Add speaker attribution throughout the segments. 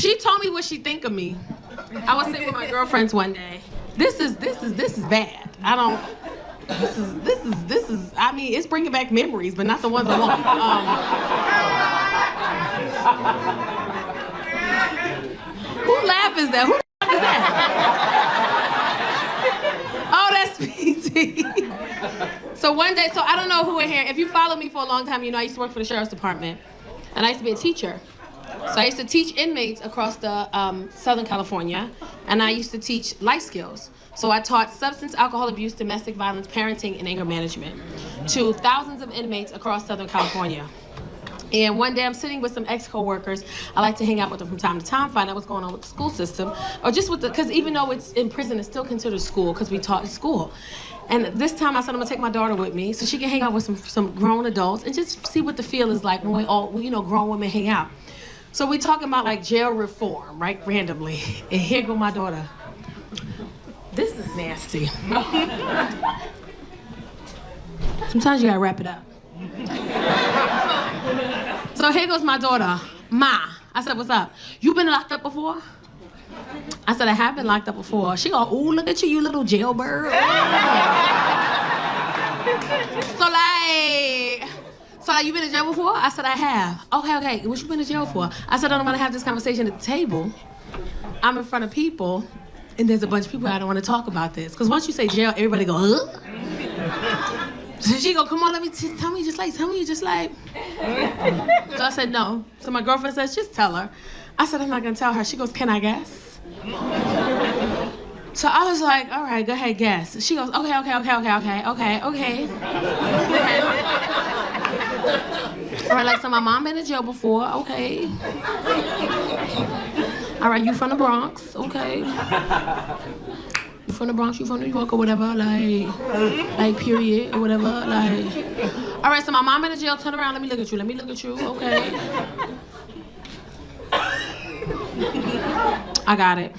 Speaker 1: She told me what she think of me. I was sitting with my girlfriends one day. This is bad. I don't. This is. I mean, it's bringing back memories, but not the ones I want. Who laugh is that? Who is that? Oh, that's PT. So one day, so I don't know who in here. If you follow me for a long time, you know I used to work for the sheriff's department, and I used to be a teacher. So I used to teach inmates across the Southern California, and I used to teach life skills. So I taught substance, alcohol abuse, domestic violence, parenting, and anger management to thousands of inmates across Southern California. And one day I'm sitting with some ex-co-workers. I like to hang out with them from time to time, find out what's going on with the school system, or just with because even though it's in prison, it's still considered school because we taught in school. And this time I said I'm gonna take my daughter with me so she can hang out with some grown adults and just see what the feel is like when we all, grown women hang out. So we talking about like jail reform, right, randomly. And here go my daughter. This is nasty. Sometimes you gotta wrap it up. So here goes my daughter, Ma. I said, what's up? You been locked up before? I said, I have been locked up before. She go, ooh, look at you, you little jailbird. So you been in jail before? I said, I have. Okay. What you been in jail for? I said, I'm gonna have this conversation at the table. I'm in front of people, and there's a bunch of people I don't want to talk about this. Because once you say jail, everybody go, huh? So she go, come on, tell me you just like. So I said, no. So my girlfriend says, just tell her. I said, I'm not gonna tell her. She goes, can I guess? So I was like, all right, go ahead, guess. She goes, okay. All right, like, so my mom been in jail before, okay. All right, you from the Bronx, okay. You from the Bronx, you from New York or whatever, like period or whatever, like. All right, so my mom in the jail, turn around, let me look at you, okay. I got it.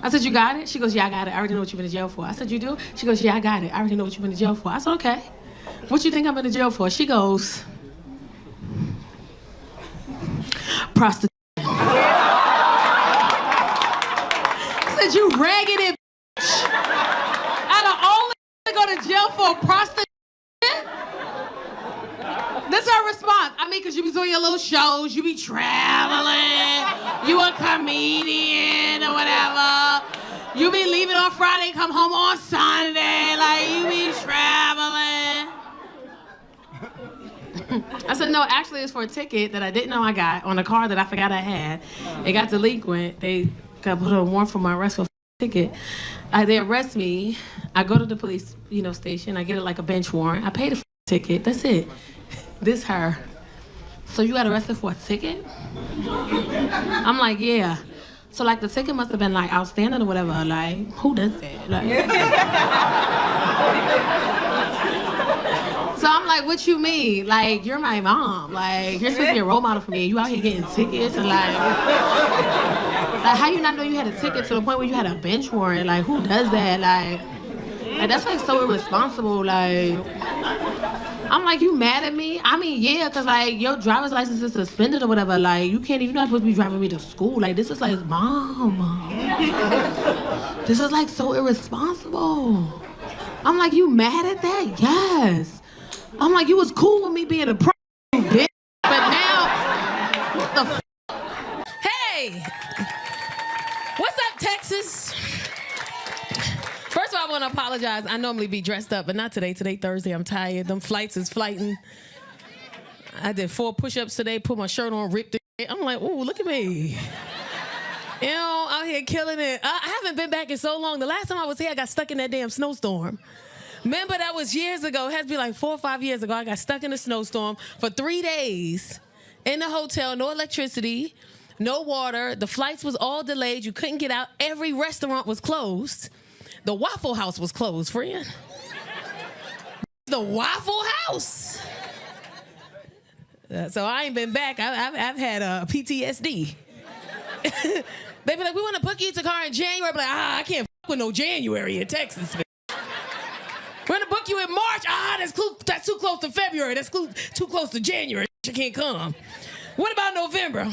Speaker 1: I said, you got it? She goes, yeah, I got it. I already know what you've been in jail for. I said, you do? She goes, yeah, I got it. I already know what you've been in jail for. I said, okay. What you think I'm in jail for? She goes, prostitution. I said, you raggedy bitch. Out of all the go to jail for prostitution? That's her response. I mean, because you be doing your little shows, you be traveling, you a comedian or whatever. You be leaving on Friday, come home on Sunday, like you be traveling. I said, no, actually it's for a ticket that I didn't know I got on a car that I forgot I had. It got delinquent. They got put on a warrant for my arrest for a ticket. They arrest me. I go to the police, station. I get it like a bench warrant. I pay the ticket. That's it. This her. So you got arrested for a ticket? I'm like, yeah. So like the ticket must have been like outstanding or whatever. Like, who does that? Like, so I'm like, what you mean? Like, you're my mom. Like, you're supposed to be a role model for me. You out here getting tickets and like how you not know you had a ticket to the point where you had a bench warrant? Like, who does that? Like that's like so irresponsible. Like, I'm like, you mad at me? I mean, yeah, because, like, your driver's license is suspended or whatever. Like, you're not supposed to be driving me to school. Like, this is like, Mom. This is, like, so irresponsible. I'm like, you mad at that? Yes. I'm like, you was cool with me being a pro, bitch. But now, what the f***? Hey! What's up, Texas? First of all, I want to apologize. I normally be dressed up, but not today. Today, Thursday, I'm tired. Them flights is flighting. I did 4 push-ups today, put my shirt on, ripped it. I'm like, ooh, look at me. Out here killing it. I haven't been back in so long. The last time I was here, I got stuck in that damn snowstorm. Remember, that was years ago. It had to be like 4 or 5 years ago. I got stuck in a snowstorm for 3 days in the hotel, no electricity, no water. The flights was all delayed. You couldn't get out. Every restaurant was closed. The Waffle House was closed, friend. The Waffle House. So I ain't been back. I've had PTSD. They be like, we want to book you to Tacarra in January. I be like, I can't fuck with no January in Texas. We're gonna book you in March. That's too close to February. That's too close to January. You can't come. What about November?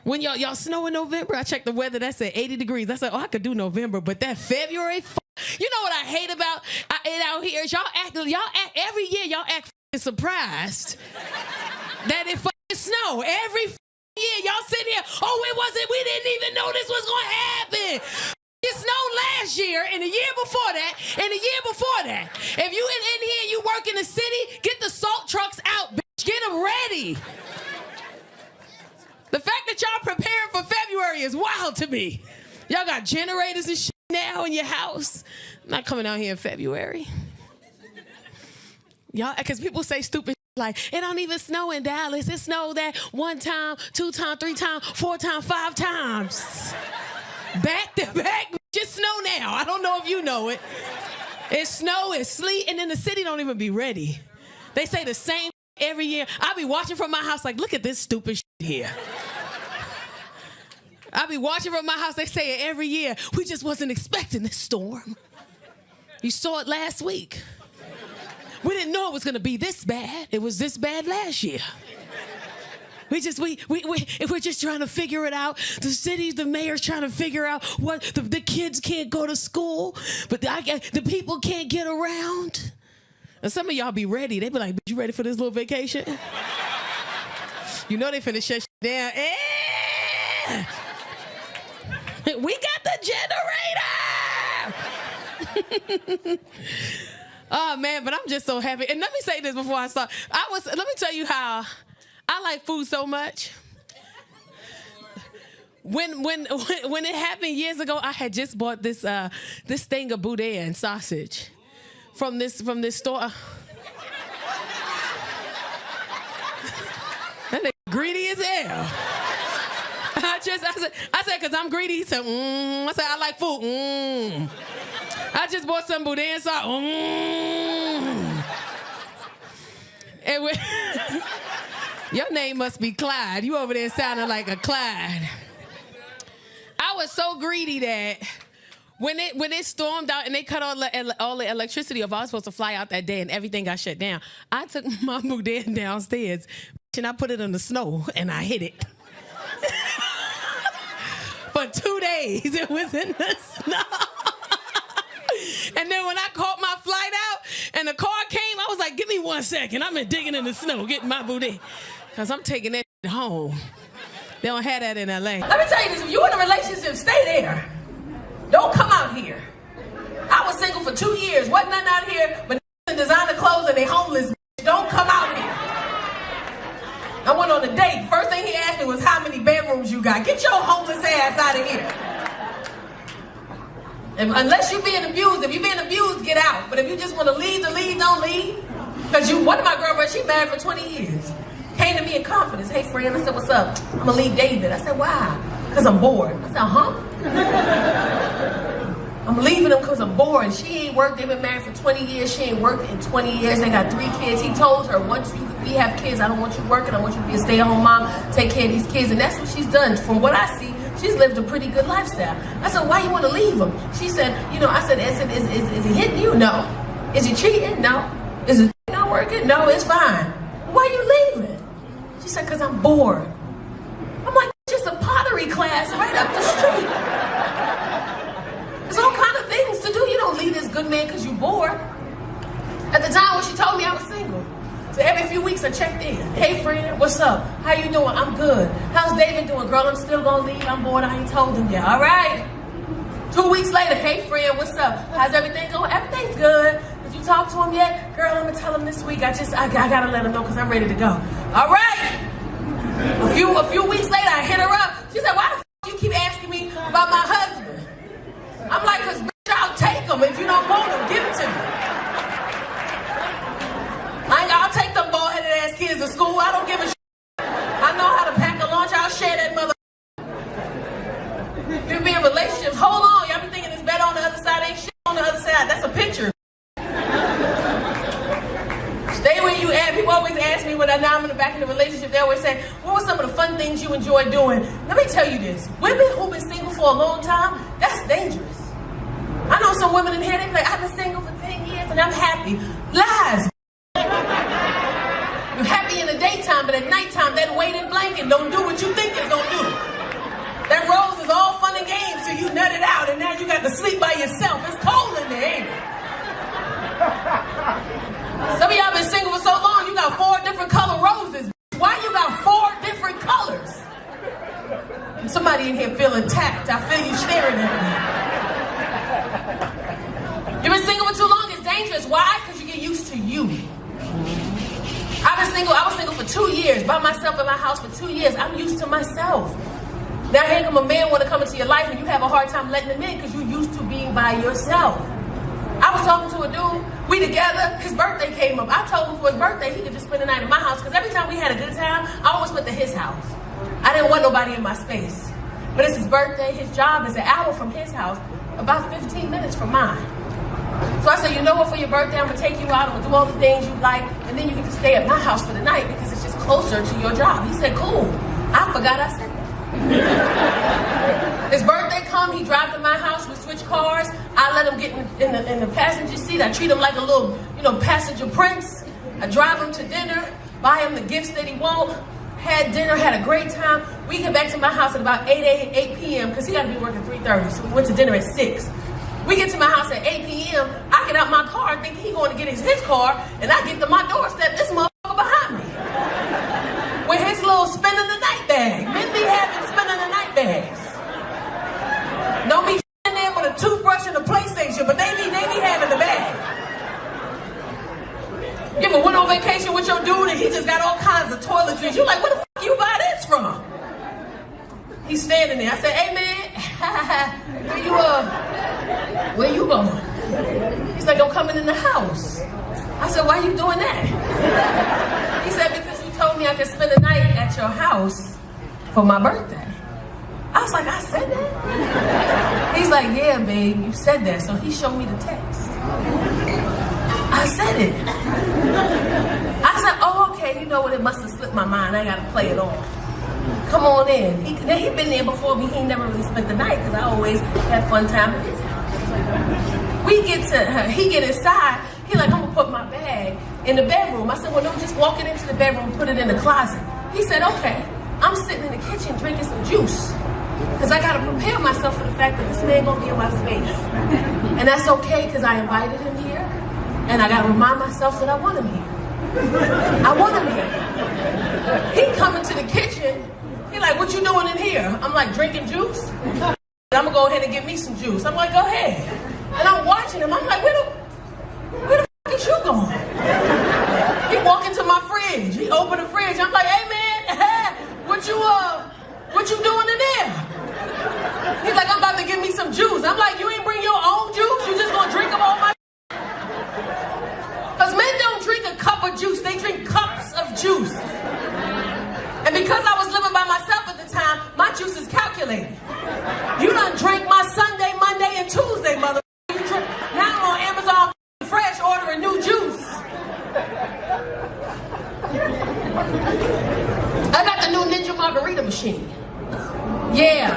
Speaker 1: When y'all snow in November, I checked the weather, that said 80 degrees. I said, oh, I could do November, but that February, you know what I hate about it out here is y'all act every year y'all act surprised that it snow. Every year y'all sitting here, we didn't even know this was gonna happen. It snowed last year and the year before that and the year before that. If you in here and you work in the city, get the salt trucks out, bitch. Get them ready. The fact that y'all preparing for February is wild to me. Y'all got generators and shit now in your house. I'm not coming out here in February. Y'all, because people say stupid shit like, it don't even snow in Dallas. It snowed that 1 time, 2 times, 3 times, 4 times, 5 times. Back to back, just snow now. I don't know if you know it. It's snow, it's sleet, and then the city don't even be ready. They say the same every year. I be watching from my house like, look at this stupid shit here. I be watching from my house. They say it every year. We just wasn't expecting this storm. You saw it last week. We didn't know it was gonna be this bad. It was this bad last year. We're just trying to figure it out. The mayor's trying to figure out what the kids can't go to school, but the people can't get around. And some of y'all be ready. They be like, you ready for this little vacation? You know they finna shut down. We got the generator! Oh man, but I'm just so happy. And let me say this before I start. Let me tell you how I like food so much. When it happened years ago, I had just bought this thing of boudin sausage from this store. That nigga greedy as hell. I said, cause I'm greedy. He said, I said, I like food. I just bought some boudin sauce. And your name must be Clyde. You over there sounding like a Clyde. I was so greedy that when it stormed out and they cut all the electricity off, I was supposed to fly out that day and everything got shut down. I took my boudin downstairs and I put it in the snow and I hid it. For 2 days, it was in the snow. And then when I caught my flight out and the car came, I was like, give me 1 second. I'm digging in the snow, getting my boudin. Because I'm taking that home. They don't have that in LA. Let me tell you this, if you're in a relationship, stay there. Don't come out here. I was single for 2 years. Wasn't nothing out here but designer clothes and they homeless. Don't come out here. I went on a date. First thing he asked me was how many bedrooms you got. Get your homeless ass out of here. Unless you're being abused. If you're being abused, get out. But if you just want to leave, don't leave. Because one of my girlfriends, she married for 20 years. Came to me in confidence. Hey, friend, I said, what's up? I'm going to leave David. I said, why? Because I'm bored. I said, huh? I'm leaving him because I'm bored. She ain't worked. They've been married for 20 years. She ain't worked in 20 years. They got 3 kids. He told her, once we have kids, I don't want you working. I want you to be a stay-at-home mom, take care of these kids. And that's what she's done. From what I see, she's lived a pretty good lifestyle. I said, why you want to leave him? She said, I said, is he hitting you? No. Is he cheating? No. Is it not working? No, it's fine. Why are you leaving? She said, because I'm bored. I'm like, just a pottery class right up the street. There's all kind of things to do. You don't leave this good man because you're bored. At the time when she told me I was single. So every few weeks I checked in. Hey friend, what's up? How you doing? I'm good. How's David doing? Girl, I'm still gonna leave. I'm bored. I ain't told him yet. All right. 2 weeks later, hey friend, what's up? How's everything going? Everything's good. Did you talk to him yet? Girl, I'm gonna tell him this week. I gotta let him know because I'm ready to go. All right. A few weeks later, I hit her up. She said, why the f you keep asking me about my husband? I'm like, because bitch, I'll take him. If you don't want him, give him to me. I'll take them bald-headed ass kids to school. I don't give a shit. I know how to pack a lunch. I'll share that mother. You be in relationships. Hold on. Y'all be thinking it's better on the other side. Ain't shit on the other side. That's a picture. Stay where you at. People always ask me when I'm back in the relationship. They always say, what were some of the fun things you enjoy doing? Let me tell you this. Women who've been single for a long time, that's dangerous. I know some women in here, they be like, I've been single for 10 years and I'm happy. Lies. You're happy in the daytime, but at nighttime, that weighted blanket don't do what you think it's gonna do. got to sleep by yourself. It's cold in there, ain't it? Some of y'all been single for so long, you got 4 different color roses. Why you got 4 different colors? Somebody in here feeling attacked. I feel you staring at me. You've been single for too long, it's dangerous. Why? Because you get used to you. I was single for 2 years, by myself in my house for 2 years. I'm used to myself. Now here come a man want to come into your life and you have a hard time letting him in because you're used to being by yourself. I was talking to a dude, we together, his birthday came up. I told him for his birthday he could just spend the night in my house because every time we had a good time, I always went to his house. I didn't want nobody in my space. But it's his birthday, his job is an hour from his house, about 15 minutes from mine. So I said, you know what, for your birthday, I'm gonna take you out, I'm gonna do all the things you like, and then you get to stay at my house for the night because it's just closer to your job. He said, cool. I forgot I said that. His birthday come, he drives to my house, we switch cars, I let him get in the passenger seat, I treat him like a little, passenger prince. I drive him to dinner, buy him the gifts that he wants, had dinner, had a great time. We get back to my house at about 8 p.m. because he got to be working 3:30, so we went to dinner at 6. We get to my house at 8 p.m. I get out my car thinking he's going to get his car, and I get to my doorstep, this motherfucker behind me. With his little spinning the night bag. Men be having spinning the night bags. Don't be in there with a toothbrush and a PlayStation, but they be having the bag. You ever went on vacation with your dude and he just got all kinds of toiletries. You're like, where the fuck you buy this from? He's standing there. I said, hey man, where you going? He's like, I'm coming in the house. I said, why you doing that? He said, because you told me I could spend the night at your house for my birthday. I was like, I said that? He's like, yeah, babe, you said that. So he showed me the text. I said it. I said, oh, okay, you know what? It must have slipped my mind. I got to play it off. Come on in. He'd been there before me. He never really spent the night because I always had fun time at his house. He get inside. He like, I'm going to put my bag in the bedroom. I said, well, no, just walk it into the bedroom and put it in the closet. He said, okay. I'm sitting in the kitchen drinking some juice because I got to prepare myself for the fact that this man going to be in my space. And that's okay because I invited him here. And I gotta remind myself that I want him here. I want him here. He coming to the kitchen, he like, what you doing in here? I'm like, drinking juice? I'm gonna go ahead and get me some juice. I'm like, go ahead. And I'm watching him, I'm like, where the fuck is you going? He walk into my fridge, he open the fridge, I'm like, hey man, what you doing in there? He's like, I'm about to get me some juice. I'm like, you ain't bring your own juice? You just gonna drink them all my Because men don't drink a cup of juice, they drink cups of juice. And because I was living by myself at the time, my juice is calculated. You done drank my Sunday, Monday, and Tuesday, mother. Now I'm on Amazon Fresh ordering new juice. I got the new Ninja Margarita machine. Yeah.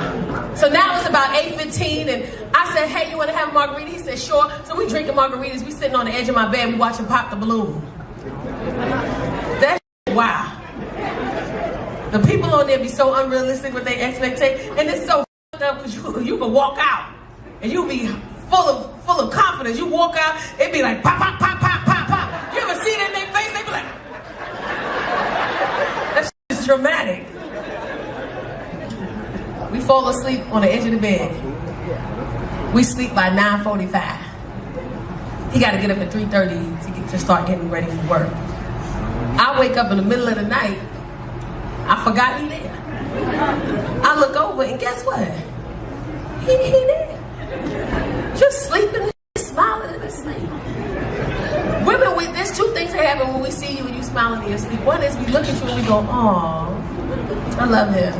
Speaker 1: So now it's about 8:15 and I said, hey, you want to have a margarita? He said, sure. So we drinking margaritas. We sitting on the edge of my bed. We watching Pop the Balloon. That wow. The people on there be so unrealistic with their expectations. And it's so fucked up because you can walk out and you be full of confidence. You walk out, it be like pop, pop, pop, pop, pop, pop. You ever see it in their face? They be like, that shit is dramatic. We fall asleep on the edge of the bed. We sleep by 9:45. He got to get up at 3:30 to start getting ready for work. I wake up in the middle of the night. I forgot he there. I look over and guess what? He there. Just sleeping and smiling in his sleep. Women, there's two things that happen when we see you and you smiling in your sleep. One is we look at you and we go, "Aw, I love him."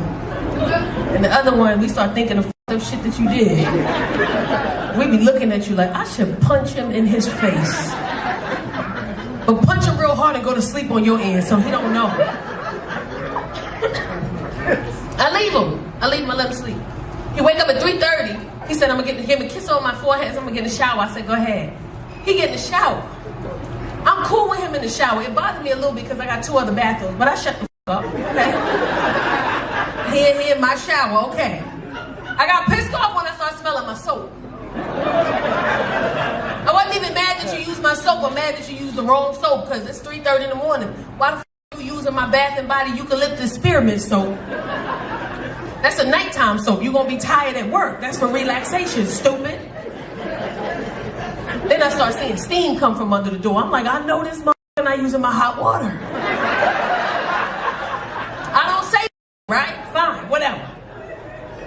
Speaker 1: And the other one, we start thinking of f***ed up shit that you did. We be looking at you like, I should punch him in his face. But punch him real hard and go to sleep on your end so he don't know. I leave him, I let him sleep. He wake up at 3:30. He said, I'm gonna give him a kiss on my forehead, so I'm gonna get in the shower. I said, go ahead. He get in the shower. I'm cool with him in the shower. It bothered me a little because I got 2 other bathrooms, but I shut the f*** up, okay? Here in my shower, okay. I got pissed off when I started smelling my soap. I wasn't even mad that you used my soap. I'm mad that you used the wrong soap because it's 3:30 in the morning. Why the f*** are you using my Bath and Body eucalyptus spearmint soap? That's a nighttime soap. You're going to be tired at work. That's for relaxation, stupid. Then I start seeing steam come from under the door. I'm like, I know this motherfucker not using my hot water. I don't say right? Fine, whatever.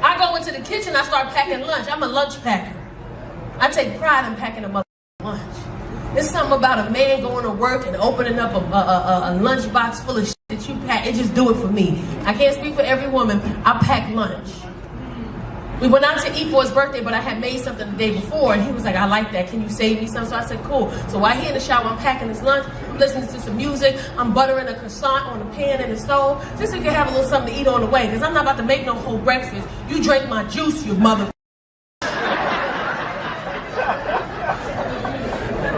Speaker 1: I go into the kitchen, I start packing lunch. I'm a lunch packer. I take pride in packing a motherfucking lunch. There's something about a man going to work and opening up a lunch box full of shit that you pack. It just do it for me. I can't speak for every woman. I pack lunch. We went out to eat for his birthday, but I had made something the day before, and he was like, I like that. Can you save me some? So I said, cool. So while he in the shower, I'm packing his lunch. I'm listening to some music. I'm buttering a croissant on the pan in the stove, just so you can have a little something to eat on the way, because I'm not about to make no whole breakfast. You drink my juice, you mother.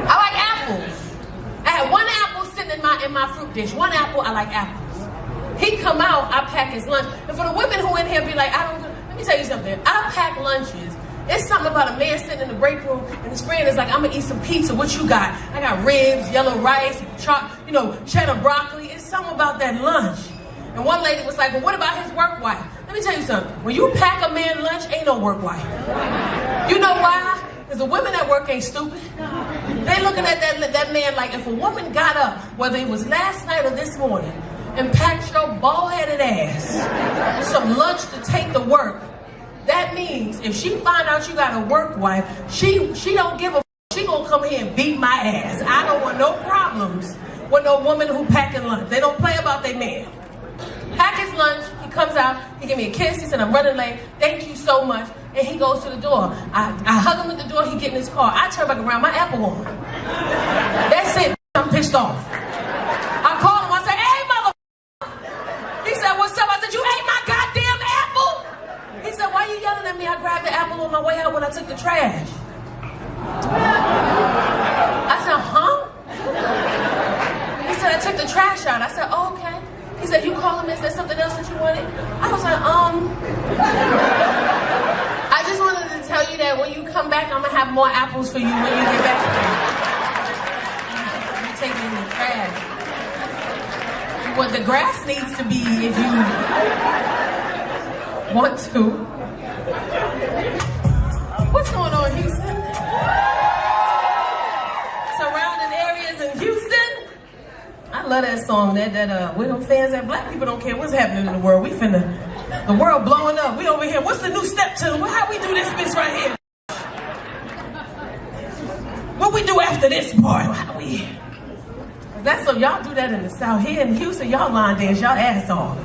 Speaker 1: I like apples. I had one apple sitting in my fruit dish. One apple, I like apples. He come out, I pack his lunch. And for the women who in here be like, let me tell you something. I pack lunches. It's something about a man sitting in the break room and his friend is like, I'm gonna eat some pizza. What you got? I got ribs, yellow rice, cheddar broccoli. It's something about that lunch. And one lady was like, well, what about his work wife? Let me tell you something. When you pack a man lunch, ain't no work wife. You know why? Because the women at work ain't stupid. They looking at that man like, if a woman got up, whether it was last night or this morning, and packed your bald-headed ass some lunch to take to work, that means if she find out you got a work wife, she don't give a f***. She gonna come here and beat my ass. I don't want no problems with no woman who packing lunch. They don't play about their man. Pack his lunch, he comes out, he give me a kiss, he said, I'm running late, thank you so much, and he goes to the door. I hug him at the door, he get in his car, I turn back around, my apple on. That's it, I'm pissed off. I call him, I say, hey mother. He said, what's up? I said, you ate my goddamn apple? He said, why you yelling at me? I grabbed the apple on my way out when I took the trash. I said, huh? He said, I took the trash out. I said, oh, okay. He said, you call him, is there something else that you wanted? I was like, I just wanted to tell you that when you come back, I'm gonna have more apples for you when you get back. You take it in the trash. What the grass needs to be if you want to. What's going on, Houston? Surrounding areas in Houston. I love that song. That where them fans at? Black people don't care what's happening in the world. The world blowing up. We over here. What's the new step to? How we do this bitch right here? What we do after this, boy? How we? That's so y'all do that in the South. Here in Houston, y'all line dance y'all ass off.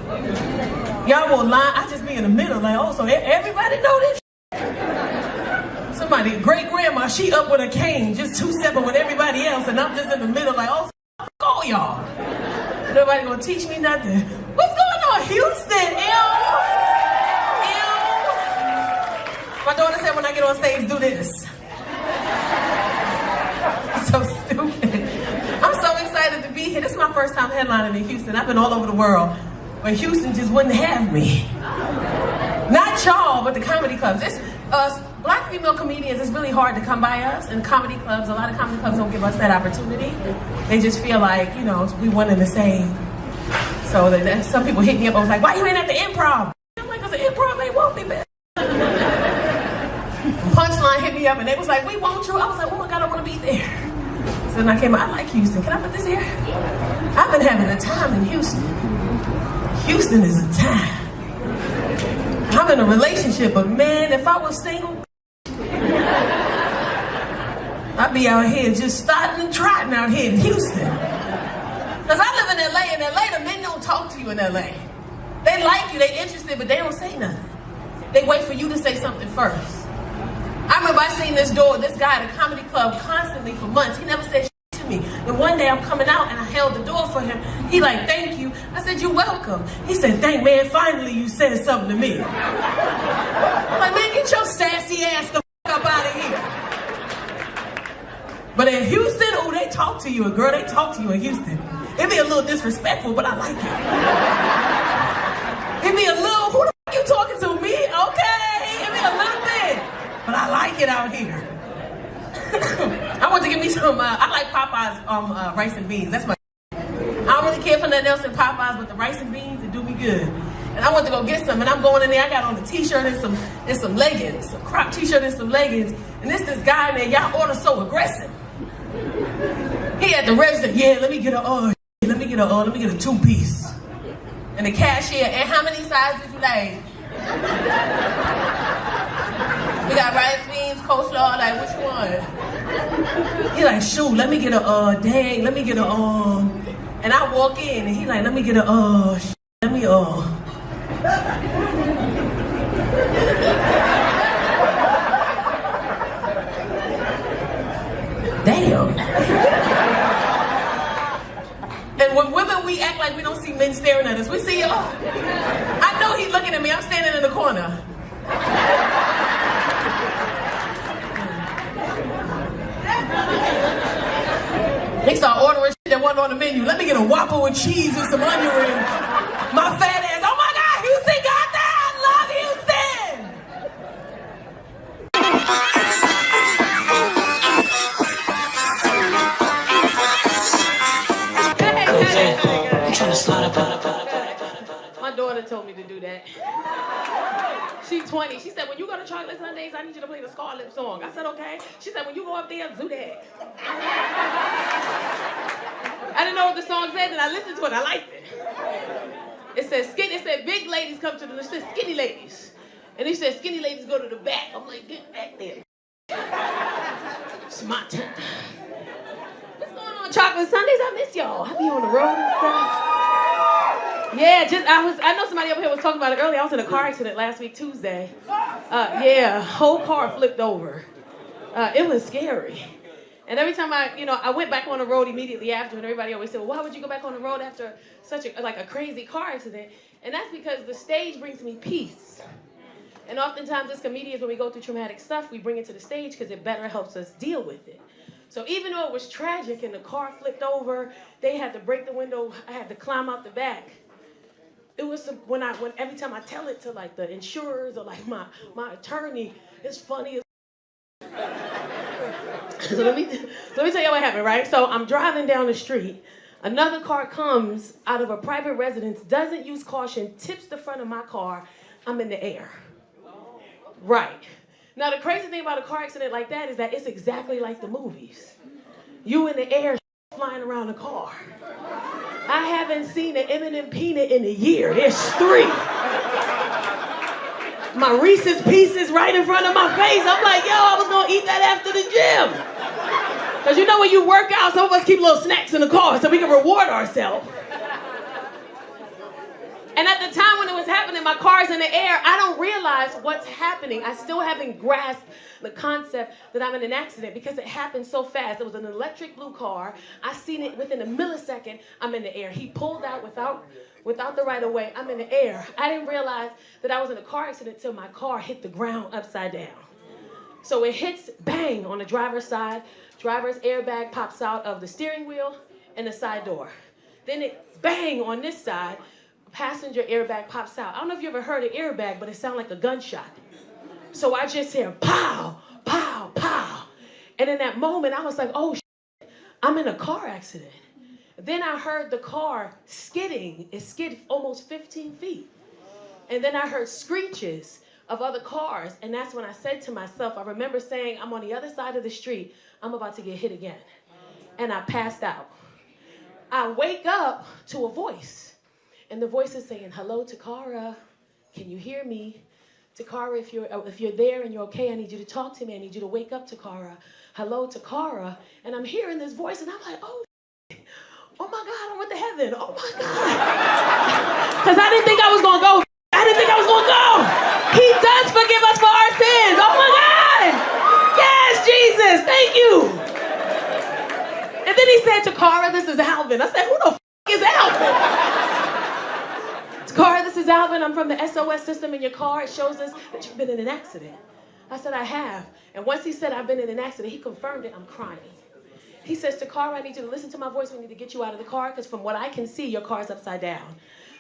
Speaker 1: Y'all won't line. I just be in the middle like, oh, so everybody know this? Somebody, great grandma, she up with a cane, just 2 stepping with everybody else, and I'm just in the middle like, oh, all y'all. Nobody gonna teach me nothing. What's going on, Houston? Ew. My daughter said when I get on stage, do this. So stupid. I'm so excited to be here. This is my first time headlining in Houston. I've been all over the world, but Houston just wouldn't have me. Not y'all, but the comedy clubs. It's us, black female comedians, it's really hard to come by us. And comedy clubs, a lot of comedy clubs don't give us that opportunity. They just feel like, we one and the same. So some people hit me up and was like, why you ain't at the improv? I'm like, because the improv ain't want me, man. Punchline hit me up and they was like, we want you. I was like, oh my God, I want to be there. So then I came out, I like Houston. Can I put this here? I've been having a time in Houston. Houston is a time. I'm in a relationship, but man, if I was single, I'd be out here just starting and trotting out here in Houston. Because I live in LA, and LA, the men don't talk to you in LA. They like you, they interested, but they don't say nothing. They wait for you to say something first. I remember I seen this guy at a comedy club constantly for months. He never said shit to me. And one day I'm coming out and I held the door for him. He like, thank you. I said, you're welcome. He said, thank man, finally you said something to me. I'm like, man, get your sassy ass the fuck up out of here. But in Houston, oh, they talk to you. Girl, they talk to you in Houston. It be a little disrespectful, but I like it. It be a little, who the fuck you talking to, me? Okay. It be a little bit. But I like it out here. some, I like Popeye's rice and beans. That's my, I don't really care for nothing else in Popeye's, but the rice and beans, it do me good. And I went to go get some, and I'm going in there, I got on a t-shirt and some leggings, some crop t-shirt and some leggings, and this guy in there, y'all order so aggressive. He at the register, yeah, let me get a two-piece. And the cashier, and how many sizes you like? We got rice, beans, coleslaw, like which one? He like, shoot, let me get and I walk in and he like, let me get Damn. And when women, we act like we don't see men staring at us. We see, I know he's looking at me. I'm standing in the corner. They start ordering shit that wasn't on the menu. Let me get a Whopper with cheese and some onion rings. My fat ass, oh my God, Houston got that! I love Houston!
Speaker 2: I'm trying to slide up.
Speaker 1: My daughter told me to do that. She's 20. She said, when you go to Chocolate Sundays, I need you to play the Scarlet song. I said, okay. She said, when you go up there, do that. I didn't know what the song said, and I listened to it. I liked it. It said big ladies come to the list. It said skinny ladies. And it said skinny ladies go to the back. I'm like, get back there. It's my turn. What's going on, Chocolate Sundays? I miss y'all. I be on the road and stuff. Yeah, I know somebody up here was talking about it earlier. I was in a car accident last week, Tuesday. Whole car flipped over. It was scary. And every time I went back on the road immediately after, and everybody always said, well, why would you go back on the road after such a crazy car accident? And that's because the stage brings me peace. And oftentimes as comedians, when we go through traumatic stuff, we bring it to the stage because it better helps us deal with it. So even though it was tragic and the car flipped over, they had to break the window, I had to climb out the back. It was when every time I tell it to like the insurers or like my attorney, it's funny as so let me tell you what happened, right? So I'm driving down the street. Another car comes out of a private residence, doesn't use caution, tips the front of my car. I'm in the air. Right. Now the crazy thing about a car accident like that is that it's exactly like the movies. You in the air flying around the car. I haven't seen an M&M peanut in a year. There's 3. My Reese's Pieces right in front of my face. I'm like, yo, I was gonna eat that after the gym. Because you know when you work out, some of us keep little snacks in the car so we can reward ourselves. And at the time when it was happening, my car's in the air, I don't realize what's happening. I still haven't grasped the concept that I'm in an accident because it happened so fast. It was an electric blue car. I seen it within a millisecond, I'm in the air. He pulled out without the right of way, I'm in the air. I didn't realize that I was in a car accident until my car hit the ground upside down. So it hits bang on the driver's side. Driver's airbag pops out of the steering wheel and the side door. Then it bang on this side. Passenger airbag pops out. I don't know if you ever heard an airbag, but it sounded like a gunshot. So I just hear pow, pow, pow. And in that moment, I was like, oh, shit, I'm in a car accident. Then I heard the car skidding. It skid almost 15 feet. And then I heard screeches of other cars. And that's when I said to myself, I remember saying, I'm on the other side of the street. I'm about to get hit again. And I passed out. I wake up to a voice. And the voice is saying, hello, Tacarra. Can you hear me? Tacarra, if you're there and you're okay, I need you to talk to me. I need you to wake up, Tacarra. Hello, Tacarra. And I'm hearing this voice, and I'm like, oh my God, I went to heaven. Oh, my God. Because I didn't think I was going to go. I didn't think I was going to go. He does forgive us for our sins. Oh, my God. Yes, Jesus. Thank you. And then he said, Tacarra, this is Alvin. I said, who the is Alvin? Tacarra, this is Alvin. I'm from the SOS system in your car. It shows us that you've been in an accident. I said, I have. And once he said I've been in an accident, he confirmed it. I'm crying. He says, Tacarra, I need you to listen to my voice. We need to get you out of the car because from what I can see, your car's upside down.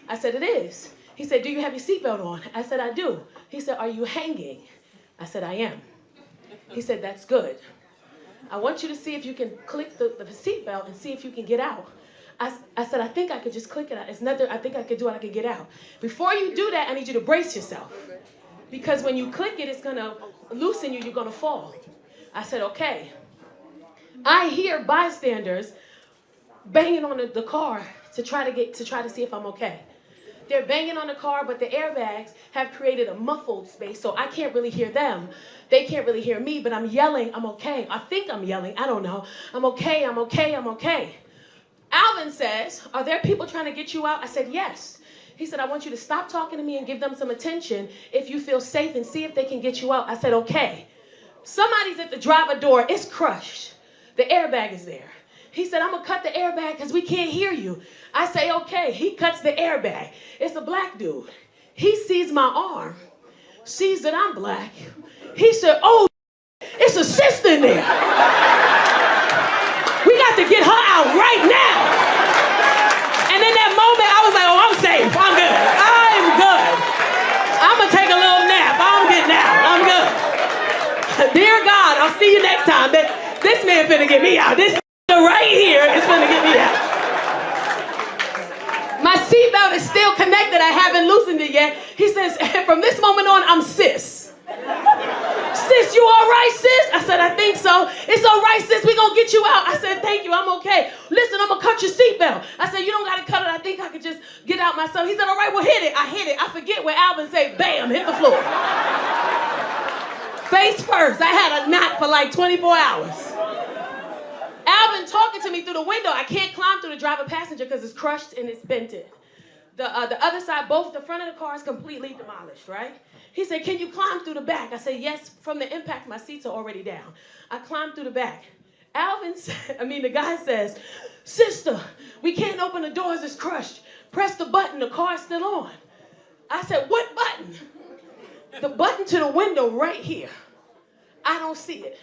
Speaker 1: I said, it is. He said, do you have your seatbelt on? I said, I do. He said, are you hanging? I said, I am. He said, that's good.
Speaker 3: I want you to see if you can click the seatbelt and see if you can get out. I said, I think I could just click it out. It's nothing, I think I could do it, I could get out. Before you do that, I need you to brace yourself. Because when you click it, it's gonna loosen you, you're gonna fall. I said, okay. I hear bystanders banging on the car to try to see if I'm okay. They're banging on the car, but the airbags have created a muffled space, so I can't really hear them. They can't really hear me, but I'm yelling, I'm okay. I think I'm yelling, I don't know. I'm okay, I'm okay, I'm okay. Alvin says, are there people trying to get you out? I said, yes. He said, I want you to stop talking to me and give them some attention if you feel safe and see if they can get you out. I said, okay. Somebody's at the driver door, it's crushed. The airbag is there. He said, I'm gonna cut the airbag because we can't hear you. I say, okay. He cuts the airbag. It's a black dude. He sees my arm, sees that I'm black. He said, oh, it's a sister in there. We got to get her out right now. And in that moment, I was like, oh, I'm safe. I'm good. I'm good. I'm going to take a little nap. I'm getting out. I'm good. Dear God, I'll see you next time. This man finna get me out. This right here is finna get me out. My seatbelt is still connected. I haven't loosened it yet. He says, from this moment on, I'm sis. Sis, you all right, sis? I said, I think so. It's all right, sis. We're going to get you out. I said, thank you. I'm okay. Listen, I'm going to cut your seatbelt. I said, you don't got to cut it. I think I could just get out myself. He said, all right, well, hit it. I hit it. I forget where Alvin said, bam, hit the floor. Face first. I had a knot for like 24 hours. Alvin talking to me through the window. I can't climb through the driver passenger because it's crushed and it's bented. The other side, both the front of the car is completely demolished, right? He said, can you climb through the back? I said, yes, from the impact, my seats are already down. I climbed through the back. The guy says, sister, we can't open the doors, it's crushed. Press the button, the car's still on. I said, what button? The button to the window right here. I don't see it.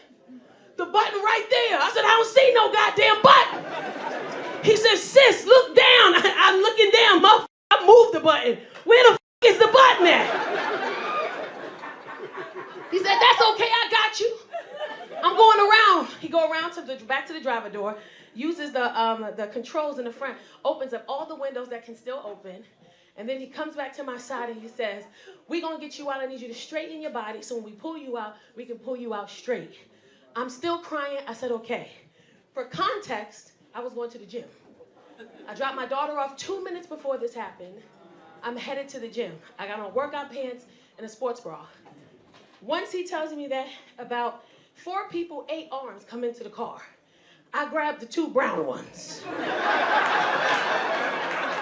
Speaker 3: The button right there. I said, I don't see no goddamn button. He said, sis, look down. I'm looking down, motherfucker. I moved the button. Where the is the button at? He said, that's okay, I got you. I'm going around. He go around back to the driver door, uses the controls in the front, opens up all the windows that can still open, and then he comes back to my side and he says, we're going to get you out. I need you to straighten your body so when we pull you out, we can pull you out straight. I'm still crying. I said, okay. For context, I was going to the gym. I dropped my daughter off 2 minutes before this happened. I'm headed to the gym. I got on workout pants and a sports bra. Once he tells me that, about 4 people, 8 arms come into the car. I grabbed the 2 brown ones.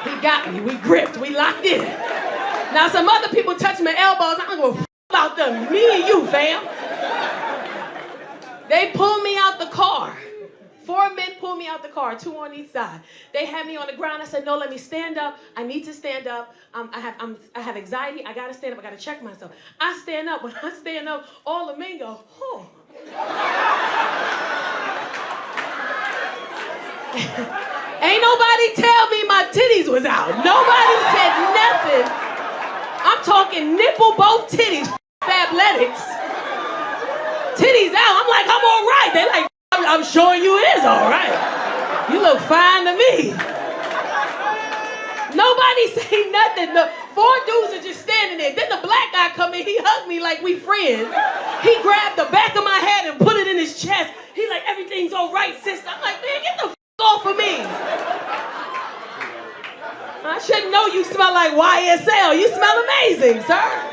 Speaker 3: He got me, we gripped, we locked in. Now some other people touch my elbows, I don't give a f about them, me and you, fam. They pulled me out the car. 4 men pulled me out the car, 2 on each side. They had me on the ground. I said, no, let me stand up. I need to stand up. I have anxiety. I got to stand up. I got to check myself. I stand up. When I stand up, all the men go, oh. Ain't nobody tell me my titties was out. Nobody said nothing. I'm talking nipple, both titties, fabletics. Titties out. I'm like, I'm all right. They like, I'm showing you it is all right. You look fine to me. Nobody say nothing. The 4 dudes are just standing there. Then the black guy come in. He hugged me like we friends. He grabbed the back of my head and put it in his chest. He like, everything's all right, sister. I'm like, man, get the f off of me. I shouldn't know you smell like YSL. You smell amazing, sir.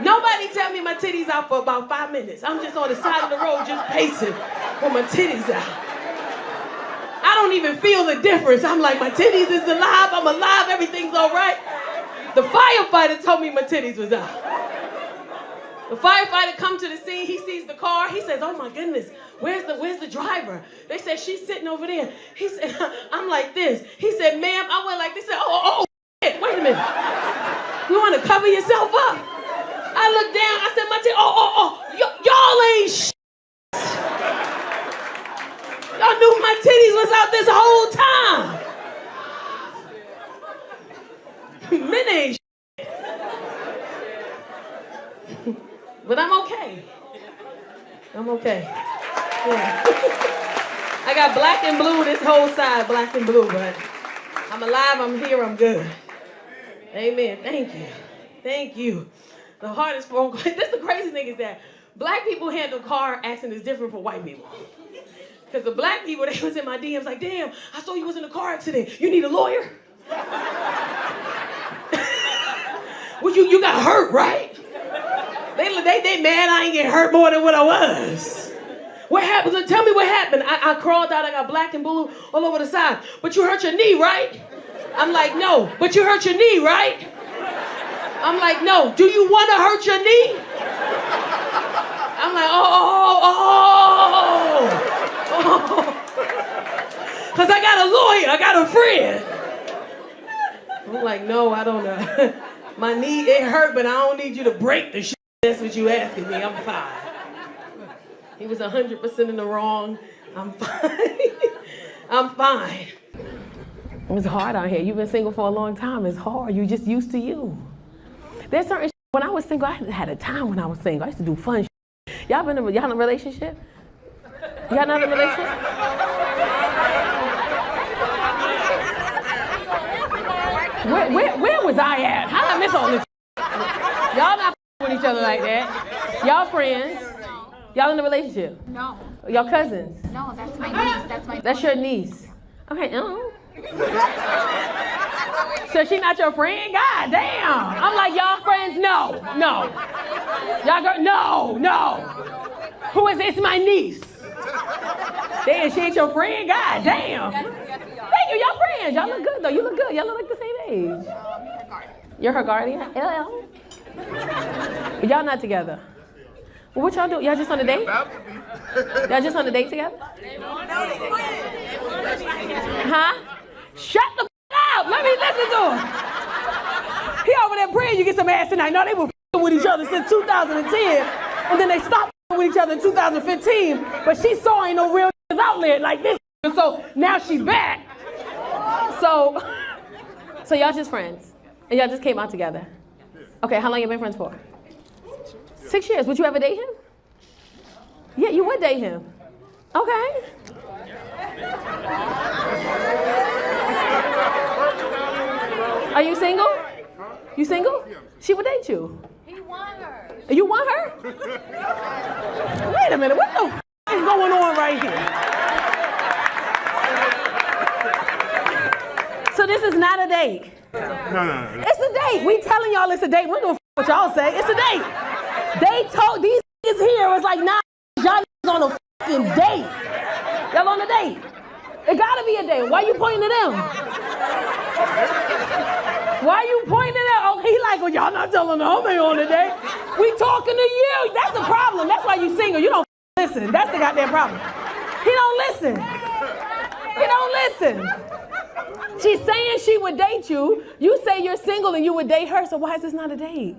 Speaker 3: Nobody tell me my titties out for about 5 minutes. I'm just on the side of the road just pacing with my titties out. I don't even feel the difference. I'm like, my titties is alive. I'm alive. Everything's all right. The firefighter told me my titties was out. The firefighter come to the scene. He sees the car. He says, oh my goodness, where's the driver? They said, she's sitting over there. He said, I'm like this. He said, ma'am, I went like this. He said, oh, shit, wait a minute. You want to cover yourself up? I looked down, I said, my y'all ain't shit. Y'all knew my titties was out this whole time. Men ain't shit. But I'm okay. I'm okay. Yeah. I got black and blue, this whole side, black and blue, but I'm alive, I'm here, I'm good. Amen. Thank you. Thank you. The hardest phone call. This the crazy thing is that black people handle car accidents different from white people. Because the black people, they was in my DMs like, damn, I saw you was in a car accident. You need a lawyer? Well, you got hurt, right? They mad I ain't get hurt more than what I was. What happened? Look, tell me what happened. I crawled out, I got black and blue all over the side. But you hurt your knee, right? I'm like, no. But you hurt your knee, right? I'm like, no. Do you want to hurt your knee? I'm like, Because I got a lawyer, I got a friend. I'm like, no, I don't know. My knee, it hurt, but I don't need you to break the shit. That's what you asking me. I'm fine. He was 100% in the wrong. I'm fine. I'm fine. It's hard out here. You've been single for a long time. It's hard. You're just used to you. There's certain shit. When I was single, I had a time when I was single. I used to do fun shit. Y'all in a relationship? Y'all not in a relationship? Where was I at? How did I miss all this? Y'all not with each other like that. Y'all friends. Y'all in a relationship?
Speaker 4: No.
Speaker 3: Y'all cousins?
Speaker 4: No, that's my niece.
Speaker 3: That's your niece. Okay. So she not your friend? God damn. I'm like, y'all friends? No. Y'all go, no. Who is this? My niece. Damn, she ain't your friend? God damn. Thank you, y'all friends. Y'all look good though. You look good. Y'all look like the same age. You're her guardian? LL? But y'all not together. Well, what y'all do? Y'all just on a date? Y'all just on a date together? Huh? Shut the up! Let me listen to him. He over there praying you get some ass tonight. No, they were with each other since 2010, and then they stopped with each other in 2015. But she saw ain't no real outlet like this, so now she back. So y'all just friends, and y'all just came out together. Okay, how long you been friends for? 6 years. Would you ever date him? Yeah, you would date him. Okay. Are you single? You single? She would date you.
Speaker 4: He want her.
Speaker 3: You want her? Wait a minute. What the is going on right here? So this is not a date.
Speaker 5: No.
Speaker 3: It's a date. We telling y'all it's a date. We're gonna what y'all say. It's a date. They told these niggas here was like, nah, y'all on a fucking date. Y'all on a date. It gotta be a date. Why you pointing at them? Why you pointing at? Oh, he like, well, y'all not telling them they on a date. We talking to you. That's the problem. That's why you single. You don't listen. That's the goddamn problem. He don't listen. He don't listen. She's saying she would date you. You say you're single and you would date her. So why is this not a date?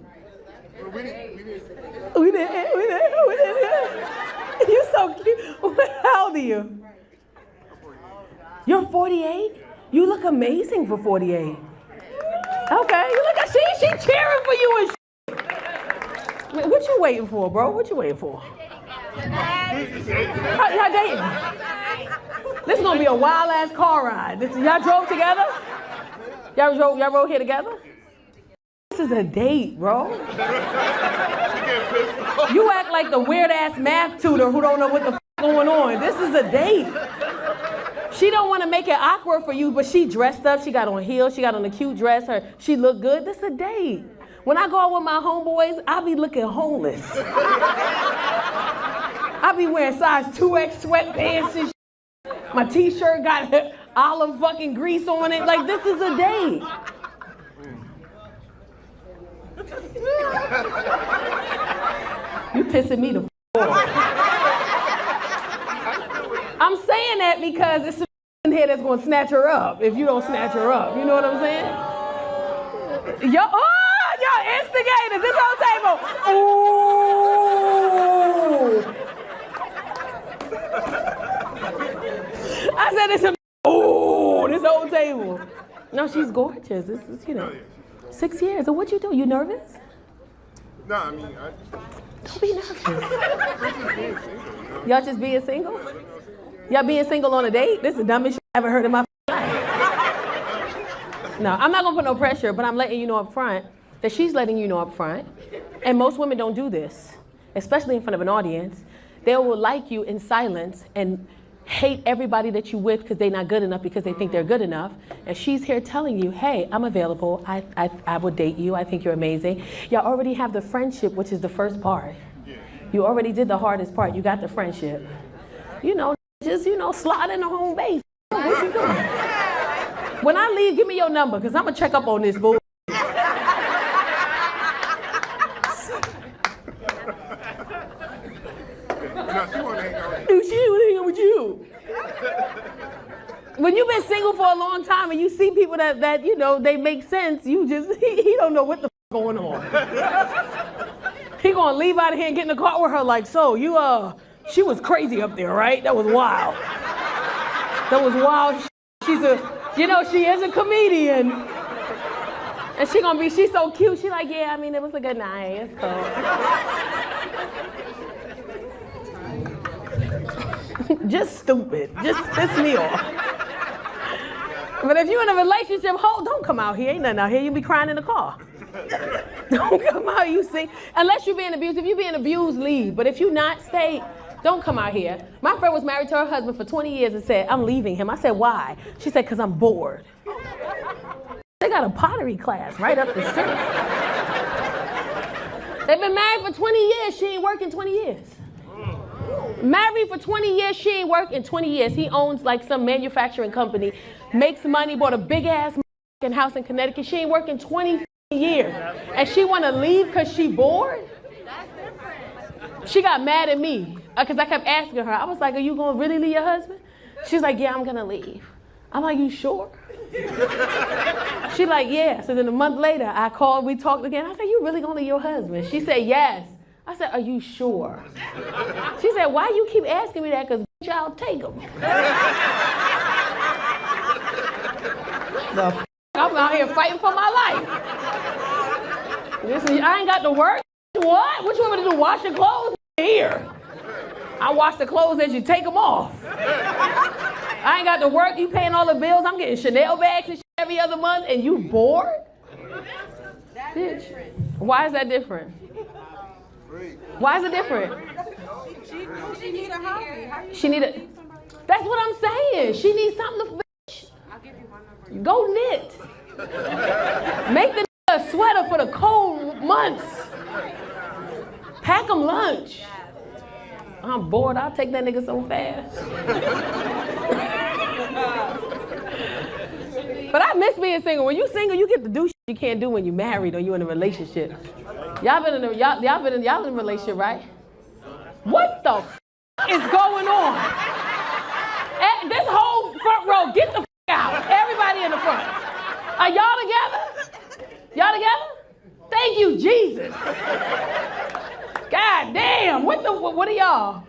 Speaker 3: We did. You so cute. How old are you? You're 48? You look amazing for 48. Okay, you look at she cheering for you and shit. What you waiting for, bro? What you waiting for? Y'all dating? This is gonna be a wild ass car ride. Y'all drove together? Y'all rode here together? This is a date, bro. You act like the weird ass math tutor who don't know what the going on. This is a date. She don't want to make it awkward for you, but she dressed up. She got on heels. She got on a cute dress. She looked good. This is a date. When I go out with my homeboys, I be looking homeless. I be wearing size 2X sweatpants and shit. My t-shirt got olive fucking grease on it. Like, this is a date. You pissing me the off. I'm saying that because it's in here that's gonna snatch her up if you don't snatch her up. You know what I'm saying? Y'all instigators. This whole table. Ooh. I said this whole table. No, she's gorgeous. This is, 6 years. So what you do? You nervous?
Speaker 5: No, I mean,
Speaker 3: Don't be nervous. Y'all just being single? Y'all being single on a date? This is the dumbest shit I ever heard in my life. No, I'm not gonna put no pressure, but I'm letting you know up front that she's letting you know up front. And most women don't do this, especially in front of an audience. They will like you in silence and hate everybody that you with because they're not good enough because they think they're good enough. And she's here telling you, hey, I'm available. I would date you. I think you're amazing. Y'all already have the friendship, which is the first part. You already did the hardest part. You got the friendship. You know, just, slide in the home base. What you doing? When I leave, give me your number because I'm going to check up on this bull. She wanna hang out with you. When you've been single for a long time and you see people that they make sense, he don't know what the going on. He gonna leave out of here and get in the car with her like, so she was crazy up there, right? That was wild. That was wild. She is a comedian. And she's so cute. She like, yeah, it was a good night. It's cool. Just stupid. Just piss me off. But if you're in a relationship, don't come out here. Ain't nothing out here. You be crying in the car. Don't come out, you see. Unless you're being abused. If you're being abused, leave. But if you're not, stay. Don't come out here. My friend was married to her husband for 20 years and said, I'm leaving him. I said, why? She said, because I'm bored. They got a pottery class right up the street. They've been married for 20 years. She ain't working 20 years. Married for 20 years, she ain't worked in 20 years. He owns like some manufacturing company, makes money, bought a big ass house in Connecticut. She ain't working 20 years. And she want to leave because she bored? She got mad at me because I kept asking her. I was like, are you going to really leave your husband? She's like, yeah, I'm going to leave. I'm like, you sure? She like, yeah. So then a month later, I called, we talked again. I said, you really going to leave your husband? She said, yes. I said, are you sure? She said, why you keep asking me that? Because I'll take him. I'm out here fighting for my life. Listen, I ain't got to work. What? What you want me to do, wash your clothes? Here. I wash the clothes as you take them off. I ain't got to work. You paying all the bills. I'm getting Chanel bags and shit every other month, and you bored? Bitch. Why is that different? Why is it different?
Speaker 4: She need a hobby.
Speaker 3: That's what I'm saying. She needs something to
Speaker 4: I'll give you my number.
Speaker 3: go knit. Make the a sweater for the cold months. Pack him lunch. I'm bored. I'll take that nigga so fast. But I miss being single. When you single, you get to do shit you can't do when you married or you in a relationship. Y'all in a relationship, right? What the is going on? This whole front row, get the out. Everybody in the front. Are y'all together? Y'all together? Thank you, Jesus. God damn. What are y'all?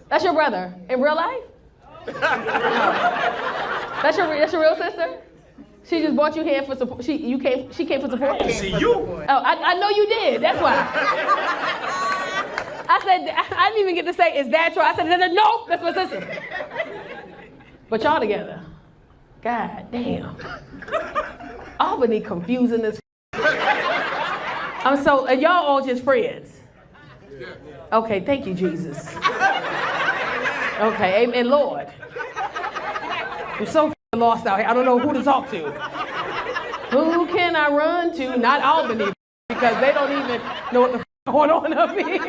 Speaker 3: That's your brother in real life? That's your real sister? She just brought you here for support. She came for support?
Speaker 5: I see you.
Speaker 3: Oh, I know you did. That's why. I said, I didn't even get to say, is that true? I said, nope, that's my sister. But y'all together. God damn. Albany confusing this. And y'all all just friends. Okay, thank you, Jesus. Okay, amen, Lord. I'm so lost out here. I don't know who to talk to. Who can I run to? Not Albany, because they don't even know what the going on up here.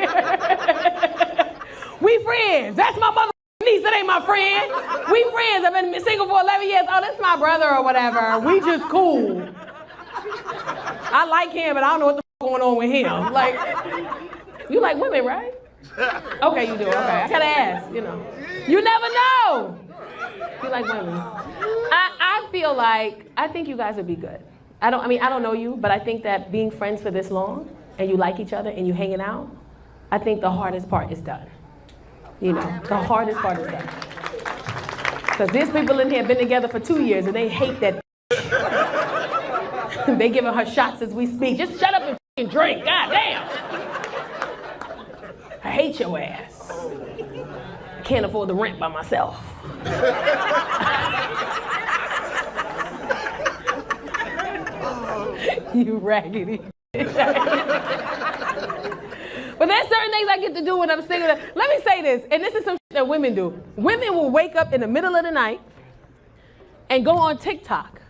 Speaker 3: We friends. That's my mother niece. That ain't my friend. We friends. I've been single for 11 years. Oh, that's my brother or whatever. We just cool. I like him, but I don't know what the going on with him. Like, you like women, right? Okay, you do. Okay, I gotta ask. You never know. You like women. I feel like, I think you guys would be good. I don't know you, but I think that being friends for this long and you like each other and you hanging out, I think the hardest part is done. The hardest part is done. Because there's people in here been together for 2 years and they hate that. They giving her shots as we speak. Just shut up and drink. God damn. get your ass. I can't afford the rent by myself. You raggedy. But there's certain things I get to do when I'm single. Let me say this, and this is some shit that women do. Women will wake up in the middle of the night and go on TikTok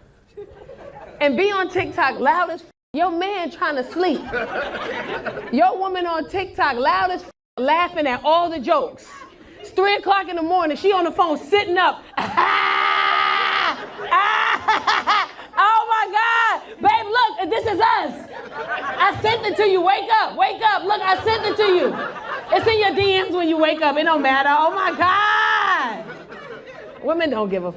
Speaker 3: and be on TikTok loud as your man trying to sleep. Your woman on TikTok loud as laughing at all the jokes. It's 3 o'clock in the morning. She on the phone sitting up. Oh my God, babe, look, this is us. I sent it to you. Wake up. Look, I sent it to you. It's in your DMs when you wake up. It don't matter. Oh my God. Women don't give a